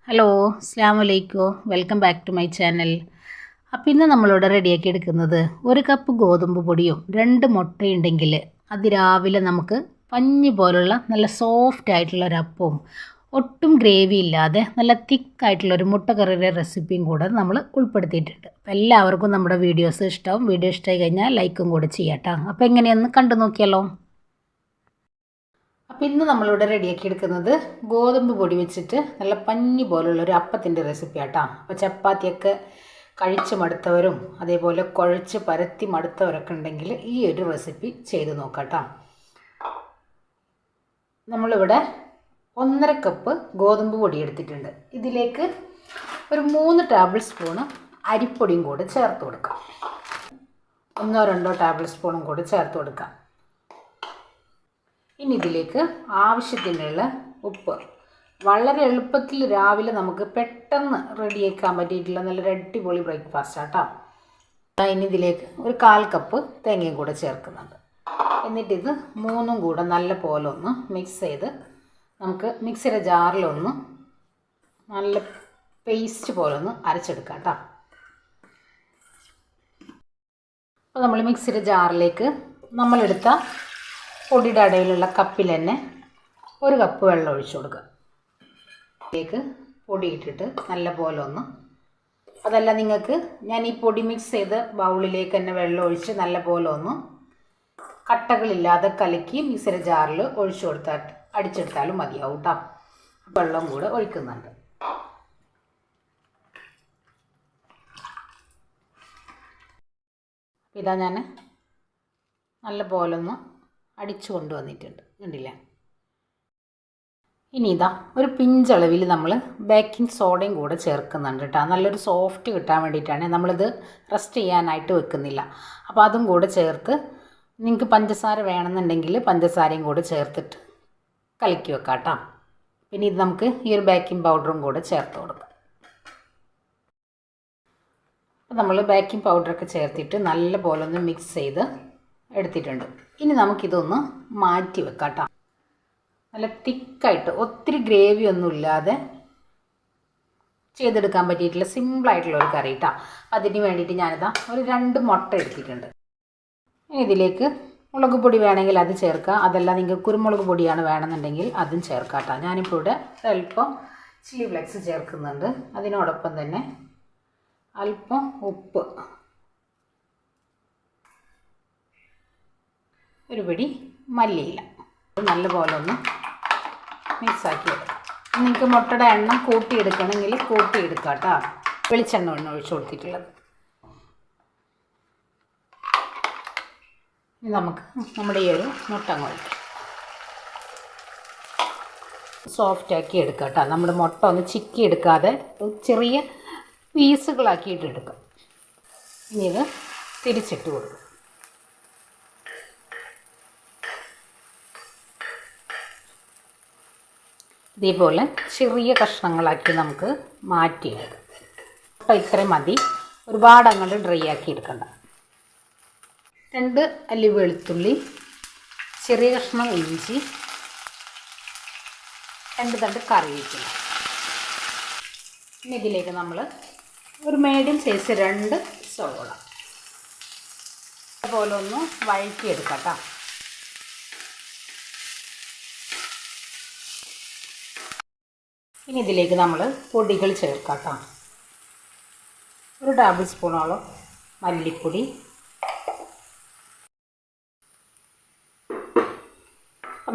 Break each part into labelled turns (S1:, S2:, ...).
S1: Hello അസ്സലാമു അലൈക്കും welcome back to my channel. അപ്പോൾ ഇന്ന് നമ്മളിവിടെ റെഡിയാക്കി എടുക്കുന്നത് 1 കപ്പ് ഗോതമ്പ് പൊടിയും 2 മുട്ടയുണ്ടെങ്കിൽ അതിരാവിലെ നമുക്ക് പഞ്ഞി പോലുള്ള നല്ല സോഫ്റ്റ് ആയിട്ടുള്ള ഒരു അപ്പവും ഒട്ടും ഗ്രേവി ഇല്ലാതെ നല്ല തിക്കായിട്ടുള്ളൊരു മുട്ടക്കറിയുടെ റെസിപ്പിയും കൂടെ നമ്മൾ ഉൾപ്പെടുത്തിയിട്ടുണ്ട്. അപ്പോൾ എല്ലാവർക്കും നമ്മുടെ വീഡിയോസ് ഇഷ്ടമാവും. വീഡിയോ ഇഷ്ടമായി കഴിഞ്ഞാൽ ലൈക്കും കൂടെ ചെയ്യാട്ടോ. അപ്പോൾ എങ്ങനെയൊന്ന് കണ്ടു നോക്കിയാലോ. അപ്പോൾ ഇന്ന് നമ്മളിവിടെ റെഡിയാക്കി എടുക്കുന്നത് ഗോതമ്പ് പൊടി വെച്ചിട്ട് നല്ല പഞ്ഞി പോലുള്ളൊരു അപ്പത്തിൻ്റെ റെസിപ്പി ആട്ടോ. അപ്പോൾ ചപ്പാത്തിയൊക്കെ കഴിച്ച് മടുത്തവരും അതേപോലെ കുഴച്ച് പരത്തി മടുത്തവരൊക്കെ ഉണ്ടെങ്കിൽ ഈ ഒരു റെസിപ്പി ചെയ്ത് നോക്കാം കേട്ടോ. നമ്മളിവിടെ 1.5 കപ്പ് ഗോതമ്പ് പൊടി എടുത്തിട്ടുണ്ട്. ഇതിലേക്ക് ഒരു 3 ടേബിൾ സ്പൂണ് അരിപ്പൊടിയും കൂടെ ചേർത്ത് കൊടുക്കാം. 1-2 ടേബിൾ സ്പൂണും കൂടെ ചേർത്ത് കൊടുക്കാം. ഇനി ഇതിലേക്ക് ആവശ്യത്തിനുള്ള ഉപ്പ്. വളരെ എളുപ്പത്തിൽ രാവിലെ നമുക്ക് പെട്ടെന്ന് റെഡിയാക്കാൻ പറ്റിയിട്ടുള്ള നല്ലൊരു അടിപൊളി ബ്രേക്ക്ഫാസ്റ്റ് ആട്ടോ. ഇനി ഇതിലേക്ക് ഒരു 1/4 കപ്പ് തേങ്ങയും കൂടെ ചേർക്കുന്നുണ്ട്. എന്നിട്ടിത് മൂന്നും കൂടെ നല്ല പോലെ ഒന്ന് മിക്സ് ചെയ്ത് നമുക്ക് മിക്സിയുടെ ജാറിലൊന്ന് നല്ല പേസ്റ്റ് പോലെ ഒന്ന് അരച്ചെടുക്കാം കേട്ടോ. അപ്പോൾ നമ്മൾ മിക്സിയുടെ ജാറിലേക്ക് നമ്മളെടുത്ത പൊടിയുടെ അടയിലുള്ള കപ്പിൽ തന്നെ 1 കപ്പ് വെള്ളം ഒഴിച്ചു കൊടുക്കുക. അതിലേക്ക് പൊടി ഇട്ടിട്ട് നല്ല പോലെ ഒന്ന്, അതല്ല നിങ്ങൾക്ക് ഞാൻ ഈ പൊടി മിക്സ് ചെയ്ത് ബൗളിലേക്ക് തന്നെ വെള്ളം ഒഴിച്ച് നല്ല പോലെ ഒന്ന് കട്ടകളില്ലാതെ കലക്കി മിക്സിയുടെ ജാറിൽ ഒഴിച്ചു കൊടുത്താൽ അടിച്ചെടുത്താലും മതിയാവും കേട്ടോ. വെള്ളം കൂടെ ഒഴിക്കുന്നുണ്ട്. ഇതാ ഞാൻ നല്ല പോലെ ഒന്ന് അടിച്ചു കൊണ്ടുവന്നിട്ടുണ്ട്, കണ്ടില്ലേ. ഇനി ഇതാ ഒരു പിഞ്ചളവിൽ നമ്മൾ ബേക്കിംഗ് സോഡയും കൂടെ ചേർക്കുന്നുണ്ട് കേട്ടോ. നല്ലൊരു സോഫ്റ്റ് കിട്ടാൻ വേണ്ടിയിട്ടാണ്. നമ്മളിത് റെസ്റ്റ് ചെയ്യാനായിട്ട് വെക്കുന്നില്ല. അപ്പോൾ അതും കൂടെ ചേർത്ത് നിങ്ങൾക്ക് പഞ്ചസാര വേണമെന്നുണ്ടെങ്കിൽ പഞ്ചസാരയും കൂടെ ചേർത്തിട്ട് കലക്കി വെക്കാം കേട്ടോ. പിന്നെ ഇത് നമുക്ക് ഈ ഒരു ബേക്കിംഗ് പൗഡറും കൂടെ ചേർത്ത് കൊടുക്കാം. അപ്പോൾ നമ്മൾ ബേക്കിംഗ് പൗഡറൊക്കെ ചേർത്തിട്ട് നല്ല പോലെ ഒന്ന് മിക്സ് ചെയ്ത് എടുത്തിട്ടുണ്ട്. ഇനി നമുക്കിതൊന്ന് മാറ്റി വെക്കാം കേട്ടോ. നല്ല തിക്കായിട്ട് ഒത്തിരി ഗ്രേവി ഒന്നും ഇല്ലാതെ ചെയ്തെടുക്കാൻ പറ്റിയിട്ടുള്ള സിമ്പിളായിട്ടുള്ള ഒരു കറി കേട്ടോ. അതിന് വേണ്ടിയിട്ട് ഞാനിതാ ഒരു 2 മുട്ട എടുത്തിട്ടുണ്ട്. ഇതിലേക്ക് മുളക് പൊടി വേണമെങ്കിൽ അത് ചേർക്കുക. അതല്ല നിങ്ങൾക്ക് കുരുമുളക് പൊടിയാണ് വേണമെന്നുണ്ടെങ്കിൽ അതും ചേർക്കാം കേട്ടോ. ഞാനിപ്പോൾ ഇവിടെ അല്പം ചില്ലി ഫ്ലെക്സ് ചേർക്കുന്നുണ്ട്. അതിനോടൊപ്പം തന്നെ അല്പം ഉപ്പ്, ഒരു പിടി മല്ലിയില നല്ലപോലെ ഒന്ന് മിക്സാക്കി എടുക്കാം. നിങ്ങൾക്ക് മുട്ടയുടെ എണ്ണം കൂട്ടിയെടുക്കണമെങ്കിൽ കൂട്ടിയെടുക്കാം കേട്ടോ. വെളിച്ചെണ്ണ ഒഴിച്ച് കൊടുത്തിട്ടുള്ളത്. ഇനി നമുക്ക് നമ്മുടെ ഈ ഒരു മുട്ട ഒഴിക്കാം. സോഫ്റ്റാക്കി എടുക്കാം കേട്ടോ. നമ്മുടെ മുട്ട ഒന്ന് ചിക്കി എടുക്കാതെ ചെറിയ പീസുകളാക്കിയിട്ട് എടുക്കാം. ഇനി ഇത് തിരിച്ചിട്ട് കൊടുക്കും. ഇതേപോലെ ചെറിയ കഷ്ണങ്ങളാക്കി നമുക്ക് മാറ്റിയെടുക്കാം. അപ്പോൾ ഇത്രയും മതി. ഒരുപാട് അങ്ങോട്ട് ഡ്രൈ ആക്കി എടുക്കണ്ട. 2 അല്ലി വെളുത്തുള്ളി, ചെറിയ കഷ്ണം ഇഞ്ചി, 2 തണ്ട് കറിവേപ്പില. ഇനി ഇതിലേക്ക് നമ്മൾ ഒരു മീഡിയം സൈസ് 2 സവോള അതുപോലെ ഒന്ന് വഴറ്റിയെടുക്കാം കേട്ടോ. ഇനി ഇതിലേക്ക് നമ്മൾ പൊടികൾ ചേർക്കാം കേട്ടോ. 1 ടേബിൾ സ്പൂണോളം മല്ലിപ്പൊടി,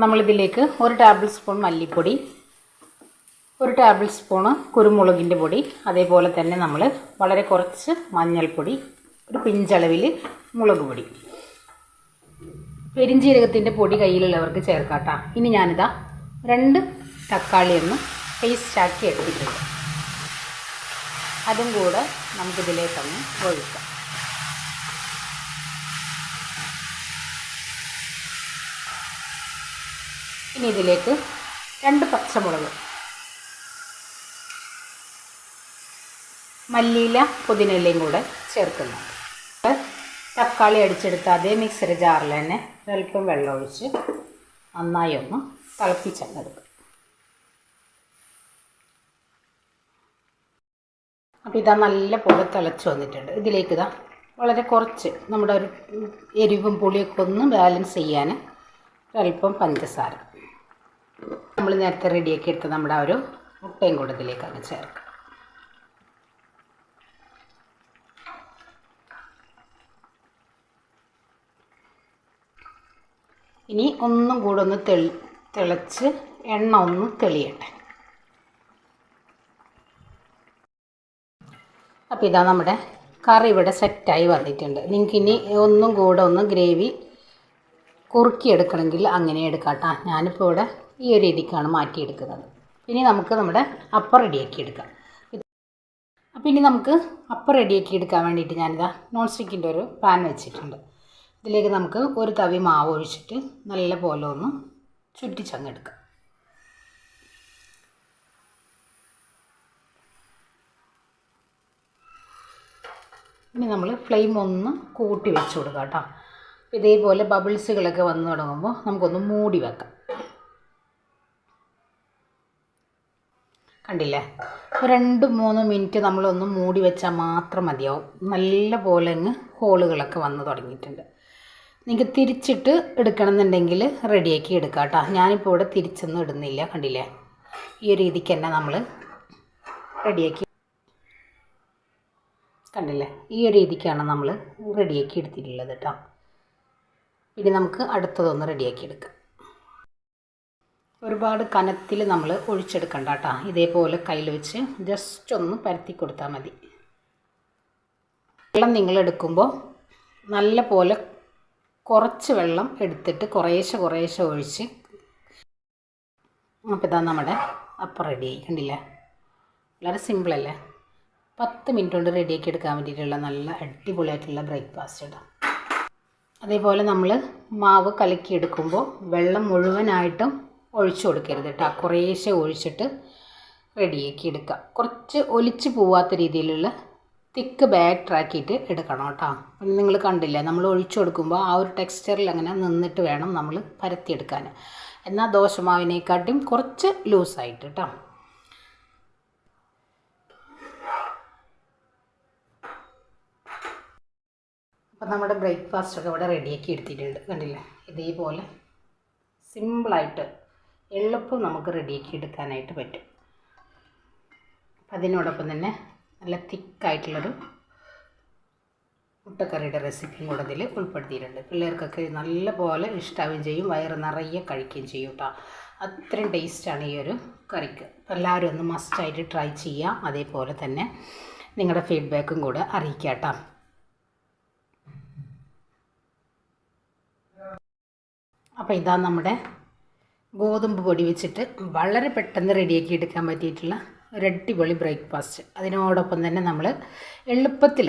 S1: നമ്മളിതിലേക്ക് 1 ടേബിൾ സ്പൂൺ മല്ലിപ്പൊടി, 1 ടേബിൾ സ്പൂണ് കുരുമുളകിൻ്റെ പൊടി, അതേപോലെ തന്നെ നമ്മൾ വളരെ കുറച്ച് മഞ്ഞൾപ്പൊടി, ഒരു പിഞ്ചളവിൽ മുളക് പൊടി, പെരിഞ്ജീരകത്തിൻ്റെ പൊടി കയ്യിലുള്ളവർക്ക് ചേർക്കാം കേട്ടോ. ഇനി ഞാനിതാ 2 തക്കാളിയൊന്ന് പേസ്റ്റാക്കി എടുത്തിട്ടുണ്ട്. അതും കൂടെ നമുക്കിതിലേക്കൊന്ന് ഒഴിക്കാം. ഇനി ഇതിലേക്ക് 2 പച്ചമുളക്, മല്ലിയില പുതിനയിലയും കൂടെ ചേർക്കുന്നുണ്ട്. തക്കാളി അടിച്ചെടുത്ത് അതേ മിക്സിയുടെ ജാറിൽ തന്നെ അല്പം വെള്ളം ഒഴിച്ച് നന്നായി ഒന്ന് തിളപ്പിച്ചെടുക്കും. അപ്പോൾ ഇതാ നല്ല പോലെ തിളച്ച് വന്നിട്ടുണ്ട്. ഇതിലേക്ക് ഇതാ വളരെ കുറച്ച് നമ്മുടെ ഒരു എരിവും പുളിയൊക്കെ ഒന്ന് ബാലൻസ് ചെയ്യാൻ ഒരല്പം പഞ്ചസാര, നമ്മൾ നേരത്തെ റെഡിയാക്കി എടുത്ത നമ്മുടെ ഒരു മുട്ടയും കൂടെ ഇതിലേക്ക് അങ്ങ് ചേർക്കാം. ഇനി ഒന്നും കൂടെ ഒന്ന് തിളച്ച് എണ്ണ ഒന്ന് തെളിയട്ടെ. അപ്പോൾ ഇതാ നമ്മുടെ കറി ഇവിടെ സെറ്റായി വന്നിട്ടുണ്ട്. നിങ്ങൾക്ക് ഇനി ഒന്നും കൂടെ ഒന്ന് ഗ്രേവി കുറുക്കിയെടുക്കണമെങ്കിൽ അങ്ങനെ എടുക്കാം കേട്ടോ. ഞാനിപ്പോൾ ഇവിടെ ഈ ഒരു രീതിക്കാണ് മാറ്റിയെടുക്കുന്നത്. ഇനി നമുക്ക് നമ്മുടെ അപ്പം റെഡിയാക്കി എടുക്കാം. അപ്പോൾ ഇനി നമുക്ക് അപ്പം റെഡിയാക്കി എടുക്കാൻ വേണ്ടിയിട്ട് ഞാനിതാ നോൺ സ്റ്റിക്കിൻ്റെ ഒരു പാൻ വെച്ചിട്ടുണ്ട്. ഇതിലേക്ക് നമുക്ക് ഒരു തവി മാവ് ഒഴിച്ചിട്ട് നല്ല പോലെ ഒന്ന് ചുറ്റിച്ചങ്ങെടുക്കാം. ഇനി നമ്മൾ ഫ്ലെയിം ഒന്ന് കൂട്ടി വെച്ച് കൊടുക്കാം കേട്ടോ. ഇതേപോലെ ബബിൾസുകളൊക്കെ വന്ന് തുടങ്ങുമ്പോൾ നമുക്കൊന്ന് മൂടി വെക്കാം. കണ്ടില്ലേ, 2-3 മിനിറ്റ് നമ്മളൊന്ന് മൂടി വെച്ചാൽ മാത്രം മതിയാവും. നല്ല പോലെ അങ്ങ് ഹോളുകളൊക്കെ വന്ന് തുടങ്ങിയിട്ടുണ്ട്. നിങ്ങൾക്ക് തിരിച്ചിട്ട് എടുക്കണമെന്നുണ്ടെങ്കിൽ റെഡിയാക്കി എടുക്കാം കേട്ടോ. ഞാനിപ്പോൾ ഇവിടെ തിരിച്ചൊന്നും ഇടുന്നില്ല. കണ്ടില്ലേ, ഈ ഒരു രീതിക്ക് തന്നെ നമ്മൾ റെഡിയാക്കി, കണ്ടില്ലേ, ഈ ഒരു രീതിക്കാണ് നമ്മൾ റെഡിയാക്കി എടുത്തിട്ടുള്ളത് കേട്ടോ. ഇനി നമുക്ക് അടുത്തതൊന്ന് റെഡിയാക്കി എടുക്കാം. ഒരുപാട് കനത്തിൽ നമ്മൾ ഒഴിച്ചെടുക്കണ്ട കേട്ടോ. ഇതേപോലെ കയ്യിൽ വെച്ച് ജസ്റ്റ് ഒന്ന് പരത്തി കൊടുത്താൽ മതി. വെള്ളം നിങ്ങൾ എടുക്കുമ്പോൾ നല്ല പോലെ കുറച്ച് വെള്ളം എടുത്തിട്ട് കുറേശ്ശെ ഒഴിച്ച്. അപ്പോൾ ഇതാ നമ്മുടെ അപ്പം റെഡിയായി. കണ്ടില്ലേ, വളരെ സിമ്പിളല്ലേ. 10 മിനിറ്റ് കൊണ്ട് റെഡിയാക്കി എടുക്കാൻ വേണ്ടിയിട്ടുള്ള നല്ല അടിപൊളിയായിട്ടുള്ള ബ്രേക്ക്ഫാസ്റ്റ് ഇടാം. അതേപോലെ നമ്മൾ മാവ് കലക്കിയെടുക്കുമ്പോൾ വെള്ളം മുഴുവനായിട്ടും ഒഴിച്ചു കൊടുക്കരുത് കേട്ടോ. കുറേശ്ശെ ഒഴിച്ചിട്ട് റെഡിയാക്കി എടുക്കുക. കുറച്ച് ഒലിച്ച് പോവാത്ത രീതിയിലുള്ള തിക്ക് ബാറ്ററാക്കിയിട്ട് എടുക്കണം കേട്ടോ. നിങ്ങൾ കണ്ടില്ലേ, നമ്മൾ ഒഴിച്ചു കൊടുക്കുമ്പോൾ ആ ഒരു ടെക്സ്ചറിൽ അങ്ങനെ നിന്നിട്ട് വേണം നമ്മൾ പരത്തിയെടുക്കാൻ. എന്നാൽ ദോശമാവിനെക്കാട്ടും കുറച്ച് ലൂസായിട്ട് കേട്ടോ. അപ്പം നമ്മുടെ ബ്രേക്ക്ഫാസ്റ്റൊക്കെ ഇവിടെ റെഡിയാക്കി എടുത്തിട്ടുണ്ട്. കണ്ടില്ലേ, ഇതേപോലെ സിമ്പിളായിട്ട് എളുപ്പം നമുക്ക് റെഡിയാക്കി എടുക്കാനായിട്ട് പറ്റും. അപ്പം അതിനോടൊപ്പം തന്നെ നല്ല തിക്കായിട്ടുള്ളൊരു മുട്ടക്കറിയുടെ റെസിപ്പിയും കൂടെ ഇതിൽ ഉൾപ്പെടുത്തിയിട്ടുണ്ട്. പിള്ളേർക്കൊക്കെ നല്ല പോലെ ഇഷ്ടമാവുകയും ചെയ്യും, വയറ് നിറയെ കഴിക്കുകയും ചെയ്യും കേട്ടോ. അത്രയും ടേസ്റ്റാണ് ഈ ഒരു കറിക്ക്. അപ്പോൾ എല്ലാവരും ഒന്ന് മസ്റ്റായിട്ട് ട്രൈ ചെയ്യാം. അതേപോലെ തന്നെ നിങ്ങളുടെ ഫീഡ്ബാക്കും കൂടെ അറിയിക്കാം കേട്ടോ. അപ്പോൾ ഇതാ നമ്മുടെ ഗോതമ്പ് പൊടി വെച്ചിട്ട് വളരെ പെട്ടെന്ന് റെഡിയാക്കി എടുക്കാൻ പറ്റിയിട്ടുള്ള ഒരു അടിപൊളി ബ്രേക്ക്ഫാസ്റ്റ്. അതിനോടൊപ്പം തന്നെ നമ്മൾ എളുപ്പത്തിൽ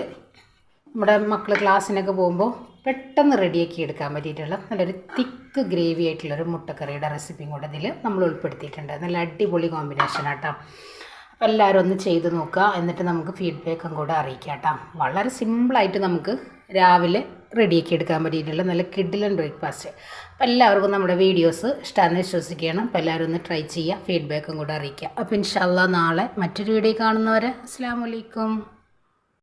S1: നമ്മുടെ മക്കൾ ക്ലാസ്സിനൊക്കെ പോകുമ്പോൾ പെട്ടെന്ന് റെഡിയാക്കി എടുക്കാൻ പറ്റിയിട്ടുള്ള നല്ലൊരു തിക്ക് ഗ്രേവി ആയിട്ടുള്ളൊരു മുട്ടക്കറിയുടെ റെസിപ്പിയും കൂടെ ഇതിൽ നമ്മൾ ഉൾപ്പെടുത്തിയിട്ടുണ്ട്. നല്ല അടിപൊളി കോമ്പിനേഷൻ ആട്ടോ. അപ്പോൾ എല്ലാവരും ഒന്ന് ചെയ്ത് നോക്കുക. എന്നിട്ട് നമുക്ക് ഫീഡ്ബാക്കും കൂടെ അറിയിക്കാം കേട്ടോ. വളരെ സിമ്പിളായിട്ട് നമുക്ക് രാവിലെ റെഡിയാക്കി എടുക്കാൻ പറ്റിയിട്ടുള്ള നല്ല കിഡിലൻ ബ്രേക്ക്ഫാസ്റ്റ്. അപ്പോൾ എല്ലാവർക്കും നമ്മുടെ വീഡിയോസ് ഇഷ്ടമാണെന്ന് വിശ്വസിക്കുകയാണ്. അപ്പോൾ എല്ലാവരും ഒന്ന് ട്രൈ ചെയ്യുക, ഫീഡ്ബാക്കും കൂടെ അറിയിക്കുക. അപ്പോൾ ഇൻഷാ അല്ലാഹ് നാളെ മറ്റൊരു വീഡിയോ കാണുന്നവരെ അസ്സലാമു അലൈക്കും.